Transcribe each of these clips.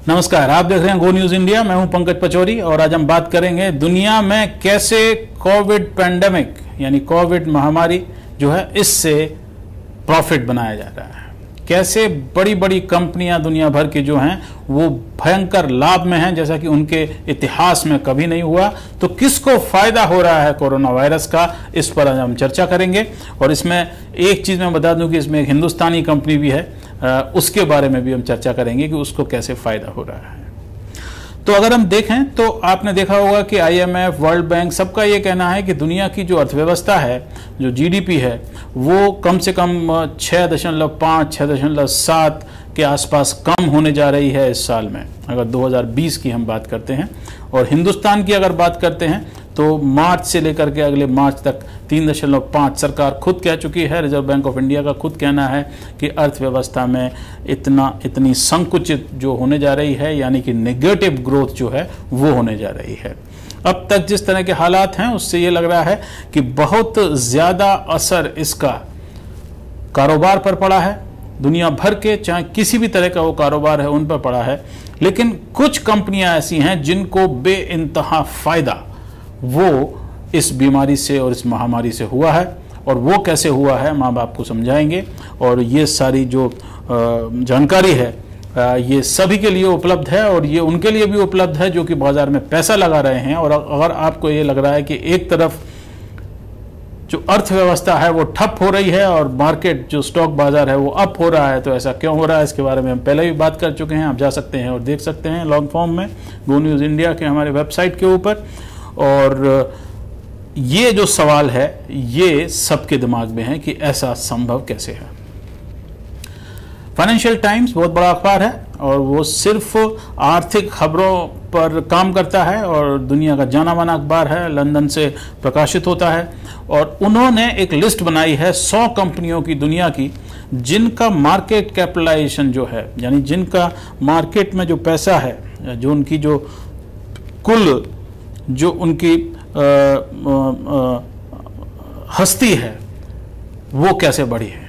नमस्कार, आप देख रहे हैं गो न्यूज इंडिया। मैं हूं पंकज पचौरी और आज हम बात करेंगे दुनिया में कैसे कोविड पैंडेमिक यानी कोविड महामारी जो है इससे प्रॉफिट बनाया जा रहा है। कैसे बड़ी बड़ी कंपनियां दुनिया भर की जो हैं वो भयंकर लाभ में हैं, जैसा कि उनके इतिहास में कभी नहीं हुआ। तो किसको फायदा हो रहा है कोरोना वायरस का, इस पर आज हम चर्चा करेंगे। और इसमें एक चीज मैं बता दूं कि इसमें एक हिंदुस्तानी कंपनी भी है, उसके बारे में भी हम चर्चा करेंगे कि उसको कैसे फायदा हो रहा है। तो अगर हम देखें तो आपने देखा होगा कि IMF, वर्ल्ड बैंक, सबका ये कहना है कि दुनिया की जो अर्थव्यवस्था है, जो GDP है, वो कम से कम 6.5, 6.7 के आसपास कम होने जा रही है इस साल में, अगर 2020 की हम बात करते हैं। और हिंदुस्तान की अगर बात करते हैं तो मार्च से लेकर के अगले मार्च तक 3.5 सरकार खुद कह चुकी है। रिजर्व बैंक ऑफ इंडिया का खुद कहना है कि अर्थव्यवस्था में इतनी संकुचित जो होने जा रही है, यानी कि नेगेटिव ग्रोथ जो है वो होने जा रही है। अब तक जिस तरह के हालात हैं उससे ये लग रहा है कि बहुत ज़्यादा असर इसका कारोबार पर पड़ा है, दुनिया भर के चाहे किसी भी तरह का वो कारोबार है उन पर पड़ा है। लेकिन कुछ कंपनियां ऐसी हैं जिनको बेइंतहा फायदा वो इस बीमारी से और इस महामारी से हुआ है, और वो कैसे हुआ है हम आपको समझाएंगे। और ये सारी जो जानकारी है ये सभी के लिए उपलब्ध है, और ये उनके लिए भी उपलब्ध है जो कि बाजार में पैसा लगा रहे हैं। और अगर आपको ये लग रहा है कि एक तरफ जो अर्थव्यवस्था है वो ठप हो रही है और मार्केट जो स्टॉक बाजार है वो अप हो रहा है, तो ऐसा क्यों हो रहा है, इसके बारे में हम पहले भी बात कर चुके हैं। आप जा सकते हैं और देख सकते हैं लॉन्ग फॉर्म में गो न्यूज़ इंडिया के हमारे वेबसाइट के ऊपर। और ये जो सवाल है ये सबके दिमाग में है कि ऐसा संभव कैसे है। फाइनेंशियल टाइम्स बहुत बड़ा अखबार है और वो सिर्फ आर्थिक खबरों पर काम करता है और दुनिया का जाना माना अखबार है, लंदन से प्रकाशित होता है। और उन्होंने एक लिस्ट बनाई है 100 कंपनियों की दुनिया की जिनका मार्केट कैपिटलाइजेशन जो है, यानी जिनका मार्केट में जो पैसा है, जो उनकी जो कुल जो उनकी हस्ती है वो कैसे बढ़ी है,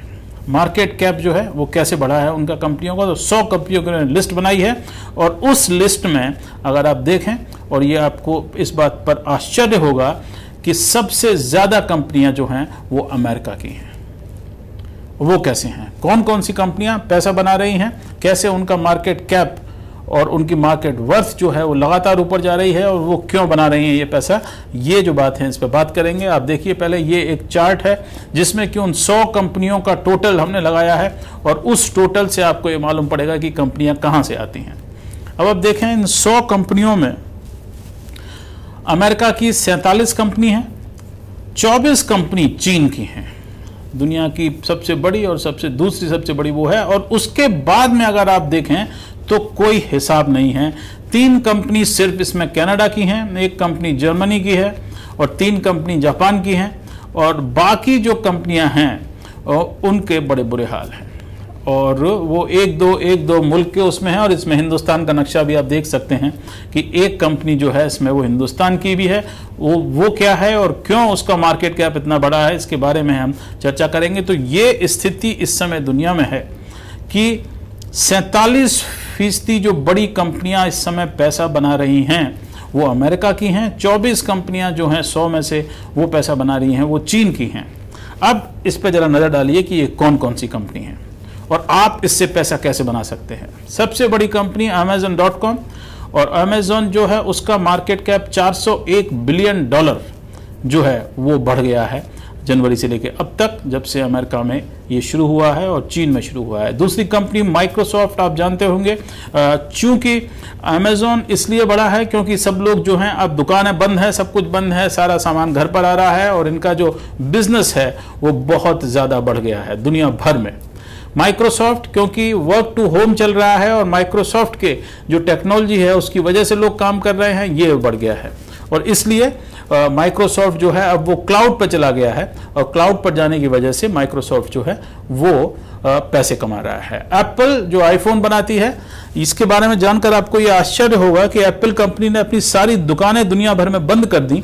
मार्केट कैप जो है वो कैसे बढ़ा है उनका कंपनियों का। तो 100 कंपनियों की लिस्ट बनाई है और उस लिस्ट में अगर आप देखें, और ये आपको इस बात पर आश्चर्य होगा कि सबसे ज़्यादा कंपनियां जो हैं वो अमेरिका की हैं। वो कैसे हैं, कौन कौन सी कंपनियां पैसा बना रही हैं, कैसे उनका मार्केट कैप और उनकी मार्केट वर्थ जो है वो लगातार ऊपर जा रही है, और वो क्यों बना रही हैं ये पैसा, ये जो बात है इस पर बात करेंगे। आप देखिए पहले ये एक चार्ट है जिसमें कि उन 100 कंपनियों का टोटल हमने लगाया है, और उस टोटल से आपको ये मालूम पड़ेगा कि कंपनियां कहाँ से आती हैं। अब आप देखें इन 100 कंपनियों में अमेरिका की 47 कंपनी हैं, 24 कंपनी चीन की हैं, दुनिया की सबसे बड़ी और दूसरी सबसे बड़ी वो है। और उसके बाद में अगर आप देखें तो कोई हिसाब नहीं है। 3 कंपनी सिर्फ इसमें कनाडा की हैं, 1 कंपनी जर्मनी की है और 3 कंपनी जापान की हैं, और बाकी जो कंपनियां हैं उनके बड़े बुरे हाल हैं। और वो एक दो मुल्क के उसमें हैं, और इसमें हिंदुस्तान का नक्शा भी आप देख सकते हैं कि एक कंपनी जो है इसमें वो हिंदुस्तान की भी है। वो क्या है और क्यों उसका मार्केट कैप इतना बड़ा है, इसके बारे में हम चर्चा करेंगे। तो ये स्थिति इस समय दुनिया में है कि 47% जो बड़ी कंपनियां इस समय पैसा बना रही हैं वो अमेरिका की हैं, 24 कंपनियां जो हैं 100 में से वो पैसा बना रही हैं वो चीन की हैं। अब इस पर जरा नज़र डालिए कि ये कौन कौन सी कंपनी हैं और आप इससे पैसा कैसे बना सकते हैं। सबसे बड़ी कंपनी Amazon.com, और Amazon जो है उसका मार्केट कैप $401 बिलियन जो है वो बढ़ गया है जनवरी से लेकर अब तक, जब से अमेरिका में ये शुरू हुआ है और चीन में शुरू हुआ है। दूसरी कंपनी माइक्रोसॉफ्ट, आप जानते होंगे, चूंकि अमेज़ॉन इसलिए बड़ा है क्योंकि सब लोग जो हैं अब दुकानें बंद है, सब कुछ बंद है, सारा सामान घर पर आ रहा है और इनका जो बिजनेस है वो बहुत ज़्यादा बढ़ गया है दुनिया भर में। माइक्रोसॉफ्ट क्योंकि वर्क टू होम चल रहा है और माइक्रोसॉफ्ट के जो टेक्नोलॉजी है उसकी वजह से लोग काम कर रहे हैं, ये बढ़ गया है। और इसलिए माइक्रोसॉफ्ट जो है अब वो क्लाउड पर चला गया है, और क्लाउड पर जाने की वजह से माइक्रोसॉफ्ट जो है वो पैसे कमा रहा है। एप्पल जो आईफोन बनाती है, इसके बारे में जानकर आपको ये आश्चर्य होगा कि एप्पल कंपनी ने अपनी सारी दुकानें दुनिया भर में बंद कर दी,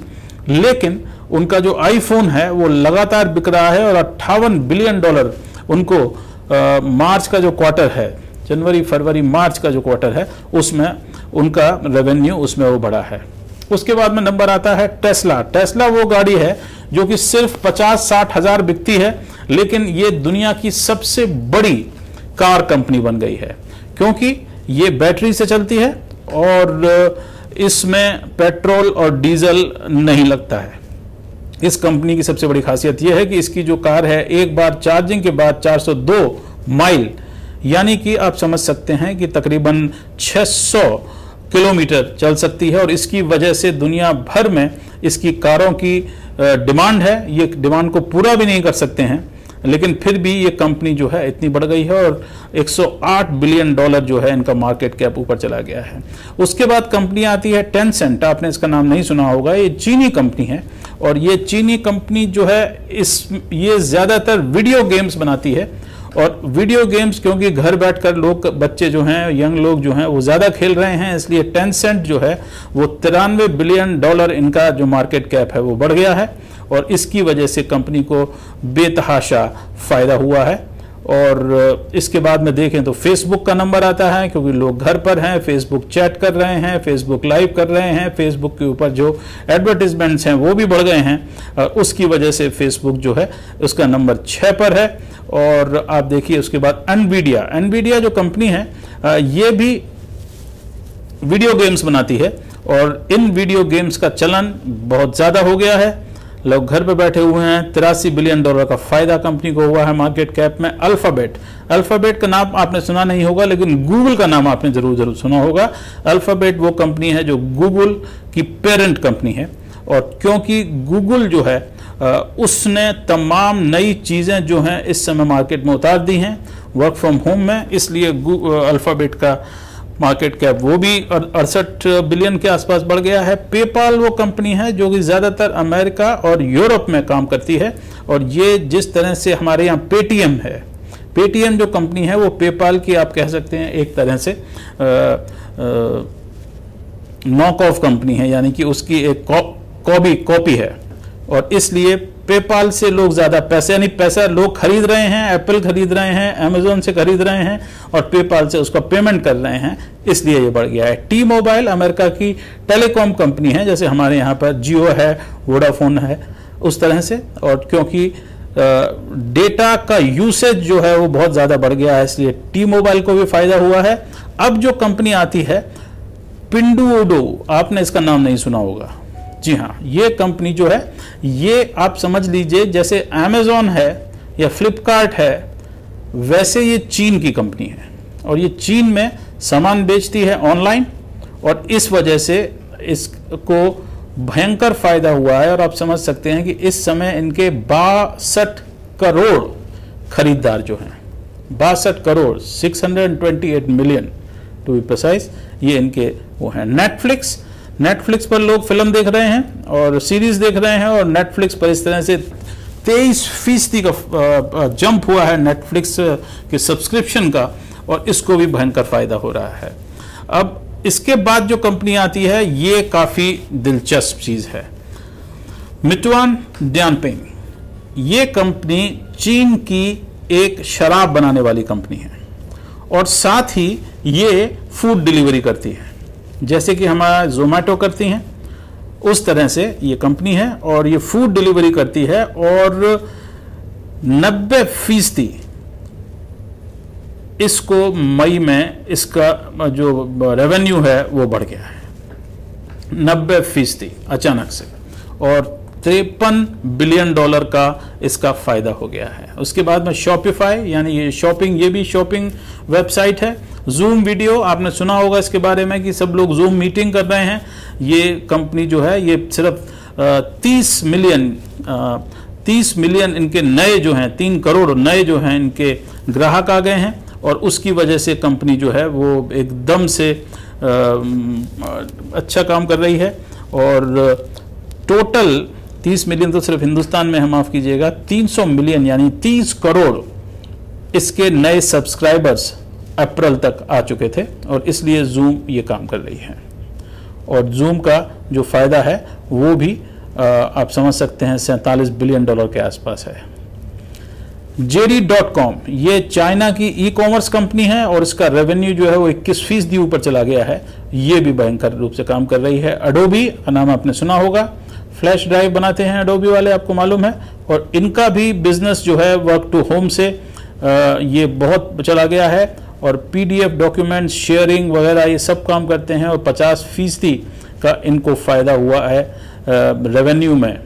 लेकिन उनका जो आईफोन है वो लगातार बिक रहा है और $58 बिलियन उनको मार्च का जो क्वार्टर है जनवरी फरवरी मार्च का जो क्वार्टर है उसमें उनका रेवेन्यू उसमें वो बढ़ा है। उसके बाद में नंबर आता है टेस्ला। टेस्ला वो गाड़ी है जो कि सिर्फ 50-60 हज़ार बिकती है, लेकिन ये दुनिया की सबसे बड़ी कार कंपनी बन गई है, क्योंकि ये बैटरी से चलती है और इसमें पेट्रोल और डीजल नहीं लगता है। इस कंपनी की सबसे बड़ी खासियत यह है कि इसकी जो कार है, एक बार चार्जिंग के बाद 402 माइल, यानी कि आप समझ सकते हैं कि तकरीबन 600 किलोमीटर चल सकती है। और इसकी वजह से दुनिया भर में इसकी कारों की डिमांड है। ये डिमांड को पूरा भी नहीं कर सकते हैं, लेकिन फिर भी ये कंपनी जो है इतनी बढ़ गई है और 108 बिलियन डॉलर जो है इनका मार्केट कैप ऊपर चला गया है। उसके बाद कंपनी आती है टेंसेंट। आपने इसका नाम नहीं सुना होगा, ये चीनी कंपनी है और ये चीनी कंपनी जो है ये ज़्यादातर वीडियो गेम्स बनाती है। और वीडियो गेम्स क्योंकि घर बैठकर लोग, बच्चे जो हैं, यंग लोग जो हैं वो ज़्यादा खेल रहे हैं, इसलिए टेंसेंट जो है वो 93 बिलियन डॉलर इनका जो मार्केट कैप है वो बढ़ गया है और इसकी वजह से कंपनी को बेतहाशा फ़ायदा हुआ है। और इसके बाद में देखें तो फेसबुक का नंबर आता है, क्योंकि लोग घर पर हैं, फेसबुक चैट कर रहे हैं, फेसबुक लाइव कर रहे हैं, फेसबुक के ऊपर जो एडवर्टीजमेंट्स हैं वो भी बढ़ गए हैं। उसकी वजह से फेसबुक जो है उसका नंबर 6 पर है। और आप देखिए उसके बाद एनवीडिया जो कंपनी है ये भी वीडियो गेम्स बनाती है और इन वीडियो गेम्स का चलन बहुत ज़्यादा हो गया है। लोग घर पे बैठे हुए हैं। 83 बिलियन डॉलर का फायदा कंपनी को हुआ है मार्केट कैप में। अल्फाबेट का नाम आपने सुना नहीं होगा, लेकिन गूगल का नाम आपने जरूर सुना होगा। अल्फाबेट वो कंपनी है जो गूगल की पेरेंट कंपनी है और क्योंकि गूगल जो है उसने तमाम नई चीज़ें जो हैं इस समय मार्केट में उतार दी हैं वर्क फ्रॉम होम में, इसलिए अल्फाबेट का मार्केट कैप वो भी 68 बिलियन के आसपास बढ़ गया है। पेपाल वो कंपनी है जो कि ज़्यादातर अमेरिका और यूरोप में काम करती है और ये जिस तरह से हमारे यहाँ पेटीएम है, पेटीएम जो कंपनी है वो पेपाल की आप कह सकते हैं एक तरह से नॉक ऑफ कंपनी है, यानी कि उसकी एक कॉपी है और इसलिए पेपाल से लोग ज़्यादा पैसा लोग खरीद रहे हैं, एप्पल खरीद रहे हैं, अमेजोन से खरीद रहे हैं और पेपाल से उसका पेमेंट कर रहे हैं, इसलिए ये बढ़ गया है। टी मोबाइल अमेरिका की टेलीकॉम कंपनी है, जैसे हमारे यहाँ पर जियो है, वोडाफोन है, उस तरह से। और क्योंकि डेटा का यूसेज जो है वो बहुत ज़्यादा बढ़ गया है, इसलिए टी मोबाइल को भी फायदा हुआ है। अब जो कंपनी आती है पिंडुओडो, आपने इसका नाम नहीं सुना होगा। जी हाँ, ये कंपनी जो है ये आप समझ लीजिए जैसे अमेजोन है या फ्लिपकार्ट है, वैसे ये चीन की कंपनी है और ये चीन में सामान बेचती है ऑनलाइन और इस वजह से इसको भयंकर फायदा हुआ है। और आप समझ सकते हैं कि इस समय इनके 62 करोड़ खरीदार जो हैं, 62 crore 628 million to be precise, ये इनके वो हैं। नेटफ्लिक्स पर लोग फिल्म देख रहे हैं और सीरीज देख रहे हैं और नेटफ्लिक्स पर इस तरह से 23% का जंप हुआ है नेटफ्लिक्स के सब्सक्रिप्शन का और इसको भी भयंकर फायदा हो रहा है। अब इसके बाद जो कंपनी आती है ये काफ़ी दिलचस्प चीज़ है, मिटुआन डैनपिंग। ये कंपनी चीन की एक शराब बनाने वाली कंपनी है और साथ ही ये फूड डिलीवरी करती है, जैसे कि हमारा जोमेटो करती हैं उस तरह से ये कंपनी है और ये फूड डिलीवरी करती है और 90% इसको मई में इसका जो रेवेन्यू है वो बढ़ गया है 90% अचानक से और 53 बिलियन डॉलर का इसका फायदा हो गया है। उसके बाद में शॉपिफाई, यानी ये भी शॉपिंग वेबसाइट है। जूम वीडियो आपने सुना होगा इसके बारे में कि सब लोग जूम मीटिंग कर रहे हैं। ये कंपनी जो है ये सिर्फ 30 मिलियन इनके नए जो हैं, 3 करोड़ नए जो हैं इनके ग्राहक आ गए हैं और उसकी वजह से कंपनी जो है वो एकदम से अच्छा काम कर रही है। और टोटल 30 मिलियन तो सिर्फ हिंदुस्तान में है, माफ़ कीजिएगा, 300 मिलियन यानी 30 करोड़ इसके नए सब्सक्राइबर्स अप्रैल तक आ चुके थे और इसलिए जूम ये काम कर रही है। और जूम का जो फ़ायदा है वो भी आप समझ सकते हैं 47 बिलियन डॉलर के आसपास है। JD.com ये चाइना की ई कॉमर्स कंपनी है और इसका रेवेन्यू जो है वो 21% ऊपर चला गया है। ये भी भयंकर रूप से काम कर रही है। अडोबी का नाम आपने सुना होगा, फ्लैश ड्राइव बनाते हैं अडोबी वाले, आपको मालूम है, और इनका भी बिजनेस जो है वर्क टू होम से ये बहुत चला गया है और PDF डॉक्यूमेंट शेयरिंग वगैरह ये सब काम करते हैं और 50% का इनको फायदा हुआ है रेवेन्यू में।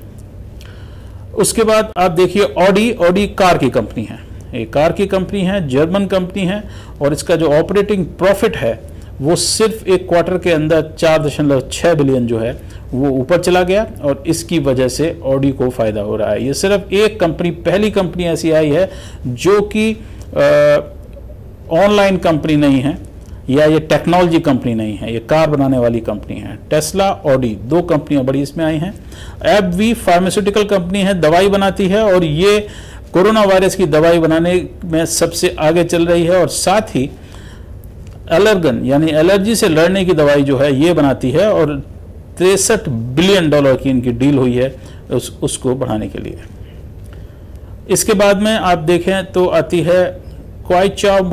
उसके बाद आप देखिए ऑडी कार की कंपनी है, ये कार की कंपनी है, जर्मन कंपनी है और इसका जो ऑपरेटिंग प्रॉफिट है वो सिर्फ एक क्वार्टर के अंदर 4.6 बिलियन जो है वो ऊपर चला गया और इसकी वजह से ऑडी को फायदा हो रहा है। ये सिर्फ एक कंपनी, पहली कंपनी ऐसी आई है जो कि ऑनलाइन कंपनी नहीं है या ये टेक्नोलॉजी कंपनी नहीं है, ये कार बनाने वाली कंपनी है। टेस्ला, ऑडी, दो कंपनियां बड़ी इसमें आई हैं। एबवी फार्मास्यूटिकल कंपनी है, दवाई बनाती है और ये कोरोना वायरस की दवाई बनाने में सबसे आगे चल रही है और साथ ही एलर्गन यानी एलर्जी से लड़ने की दवाई जो है ये बनाती है और $63 बिलियन की इनकी डील हुई है उसको बढ़ाने के लिए। इसके बाद में आप देखें तो आती है क्वाइचाओ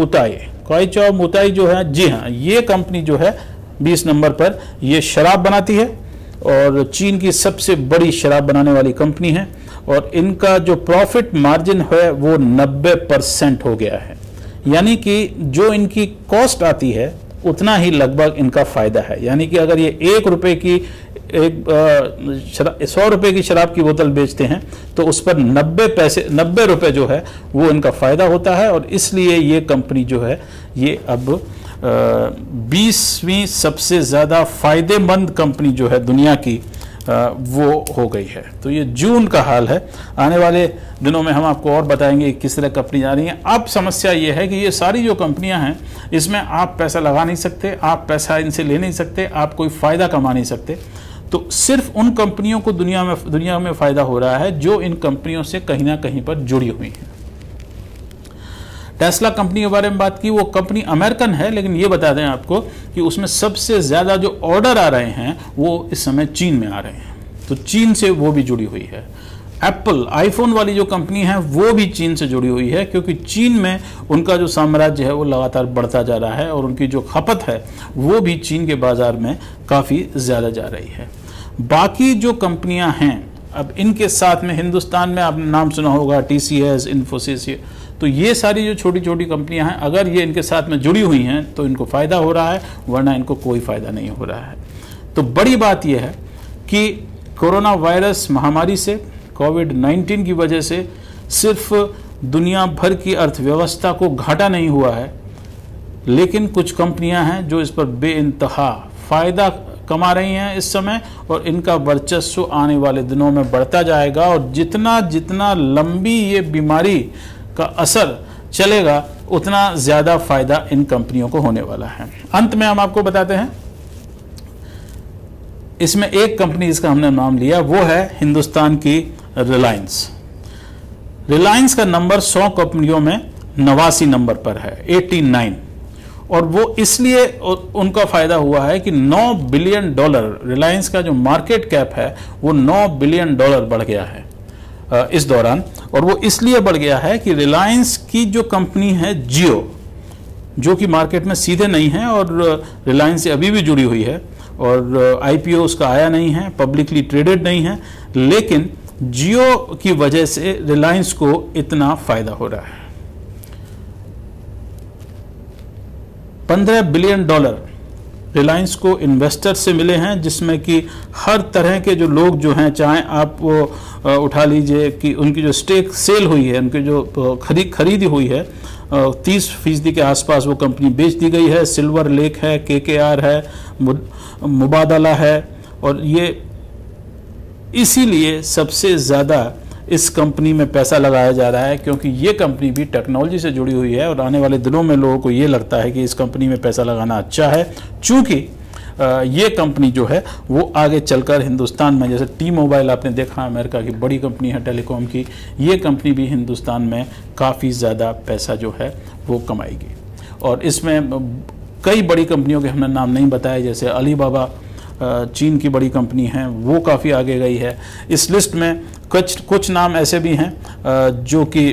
मुताई जो है, जी हाँ, ये कंपनी जो है 20 नंबर पर ये शराब बनाती है और चीन की सबसे बड़ी शराब बनाने वाली कंपनी है और इनका जो प्रॉफिट मार्जिन है वो 90% हो गया है। यानी कि जो इनकी कॉस्ट आती है उतना ही लगभग इनका फायदा है। यानी कि अगर ये 1 रुपए की 100 रुपए की शराब की बोतल बेचते हैं तो उस पर 90 रुपए जो है वो इनका फायदा होता है और इसलिए ये कंपनी जो है ये अब 20वीं सबसे ज़्यादा फायदेमंद कंपनी जो है दुनिया की वो हो गई है। तो ये जून का हाल है। आने वाले दिनों में हम आपको और बताएंगे किस तरह कंपनी जा रही हैं। अब समस्या ये है कि ये सारी जो कंपनियां हैं इसमें आप पैसा लगा नहीं सकते, आप पैसा इनसे ले नहीं सकते, आप कोई फ़ायदा कमा नहीं सकते। तो सिर्फ उन कंपनियों को दुनिया में फ़ायदा हो रहा है जो इन कंपनियों से कहीं ना कहीं पर जुड़ी हुई हैं। टेस्ला कंपनी के बारे में बात की, वो कंपनी अमेरिकन है लेकिन ये बता दें आपको कि उसमें सबसे ज़्यादा जो ऑर्डर आ रहे हैं वो इस समय चीन में आ रहे हैं, तो चीन से वो भी जुड़ी हुई है। एप्पल आईफोन वाली जो कंपनी है वो भी चीन से जुड़ी हुई है क्योंकि चीन में उनका जो साम्राज्य है वो लगातार बढ़ता जा रहा है और उनकी जो खपत है वो भी चीन के बाज़ार में काफ़ी ज़्यादा जा रही है। बाकी जो कंपनियां हैं अब इनके साथ में हिंदुस्तान में आपने नाम सुना होगा TCS, इन्फोसिस, तो ये सारी जो छोटी छोटी कंपनियां हैं अगर ये इनके साथ में जुड़ी हुई हैं तो इनको फ़ायदा हो रहा है, वरना इनको कोई फ़ायदा नहीं हो रहा है। तो बड़ी बात यह है कि कोरोना वायरस महामारी से, कोविड-19 की वजह से सिर्फ दुनिया भर की अर्थव्यवस्था को घाटा नहीं हुआ है, लेकिन कुछ कंपनियां हैं जो इस पर बेइंतहा फ़ायदा कमा रही हैं इस समय और इनका वर्चस्व आने वाले दिनों में बढ़ता जाएगा और जितना जितना लंबी ये बीमारी का असर चलेगा उतना ज़्यादा फ़ायदा इन कंपनियों को होने वाला है। अंत में हम आपको बताते हैं, इसमें एक कंपनी जिसका हमने नाम लिया वो है हिंदुस्तान की रिलायंस। रिलायंस का नंबर 100 कंपनियों में 89 नंबर पर है, 89, और वो इसलिए उनका फ़ायदा हुआ है कि $9 बिलियन रिलायंस का जो मार्केट कैप है वो $9 बिलियन बढ़ गया है इस दौरान। और वो इसलिए बढ़ गया है कि रिलायंस की जो कंपनी है जियो, जो कि मार्केट में सीधे नहीं है और रिलायंस से अभी भी जुड़ी हुई है और IPO उसका आया नहीं है, पब्लिकली ट्रेडेड नहीं है, लेकिन जियो की वजह से रिलायंस को इतना फ़ायदा हो रहा है। $15 बिलियन रिलायंस को इन्वेस्टर से मिले हैं, जिसमें कि हर तरह के जो लोग जो हैं, चाहे आप वो उठा लीजिए कि उनकी जो स्टेक सेल हुई है, उनकी जो खरीदी हुई है 30% के आसपास वो कंपनी बेच दी गई है। सिल्वर लेक है, KKR है, मुबादला है और ये इसीलिए सबसे ज़्यादा इस कंपनी में पैसा लगाया जा रहा है क्योंकि ये कंपनी भी टेक्नोलॉजी से जुड़ी हुई है और आने वाले दिनों में लोगों को ये लगता है कि इस कंपनी में पैसा लगाना अच्छा है, चूँकि ये कंपनी जो है वो आगे चलकर हिंदुस्तान में, जैसे T-Mobile आपने देखा अमेरिका की बड़ी कंपनी है टेलीकॉम की, ये कंपनी भी हिंदुस्तान में काफ़ी ज़्यादा पैसा जो है वो कमाएगी। और इसमें कई बड़ी कंपनियों के हमने नाम नहीं बताए, जैसे अलीबाबा चीन की बड़ी कंपनी है, वो काफ़ी आगे गई है। इस लिस्ट में कुछ नाम ऐसे भी हैं जो कि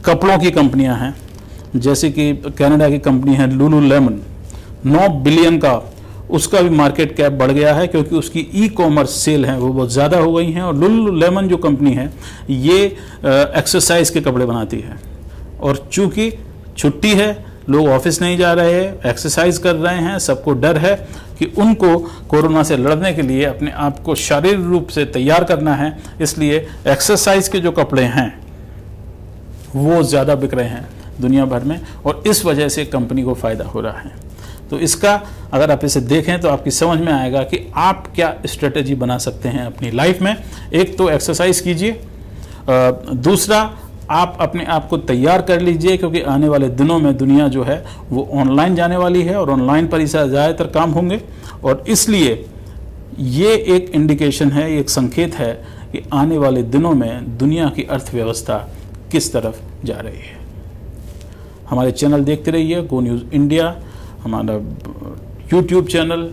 कपड़ों की कंपनियां हैं, जैसे कि कनाडा की कंपनी है लुलुलेमन, 9 बिलियन का उसका भी मार्केट कैप बढ़ गया है, क्योंकि उसकी ई कॉमर्स सेल हैं वो बहुत ज़्यादा हो गई हैं। और लुलुलेमन जो कंपनी है ये एक्सरसाइज के कपड़े बनाती है, और चूंकि छुट्टी है, लोग ऑफिस नहीं जा रहे हैं, एक्सरसाइज कर रहे हैं, सबको डर है कि उनको कोरोना से लड़ने के लिए अपने आप को शारीरिक रूप से तैयार करना है, इसलिए एक्सरसाइज के जो कपड़े हैं वो ज़्यादा बिक रहे हैं दुनिया भर में, और इस वजह से कंपनी को फ़ायदा हो रहा है। तो इसका अगर आप इसे देखें तो आपकी समझ में आएगा कि आप क्या स्ट्रेटजी बना सकते हैं अपनी लाइफ में। एक तो एक्सरसाइज कीजिए, दूसरा आप अपने आप को तैयार कर लीजिए, क्योंकि आने वाले दिनों में दुनिया जो है वो ऑनलाइन जाने वाली है, और ऑनलाइन पर ही ज़्यादातर काम होंगे, और इसलिए ये एक इंडिकेशन है, एक संकेत है कि आने वाले दिनों में दुनिया की अर्थव्यवस्था किस तरफ जा रही है। हमारे चैनल देखते रहिए, गो न्यूज़ इंडिया, हमारा YouTube channel,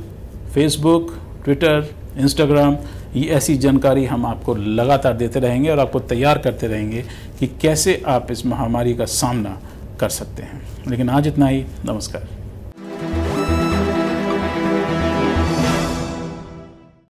Facebook, Twitter, Instagram, ये ऐसी जानकारी हम आपको लगातार देते रहेंगे और आपको तैयार करते रहेंगे कि कैसे आप इस महामारी का सामना कर सकते हैं। लेकिन आज इतना ही, नमस्कार।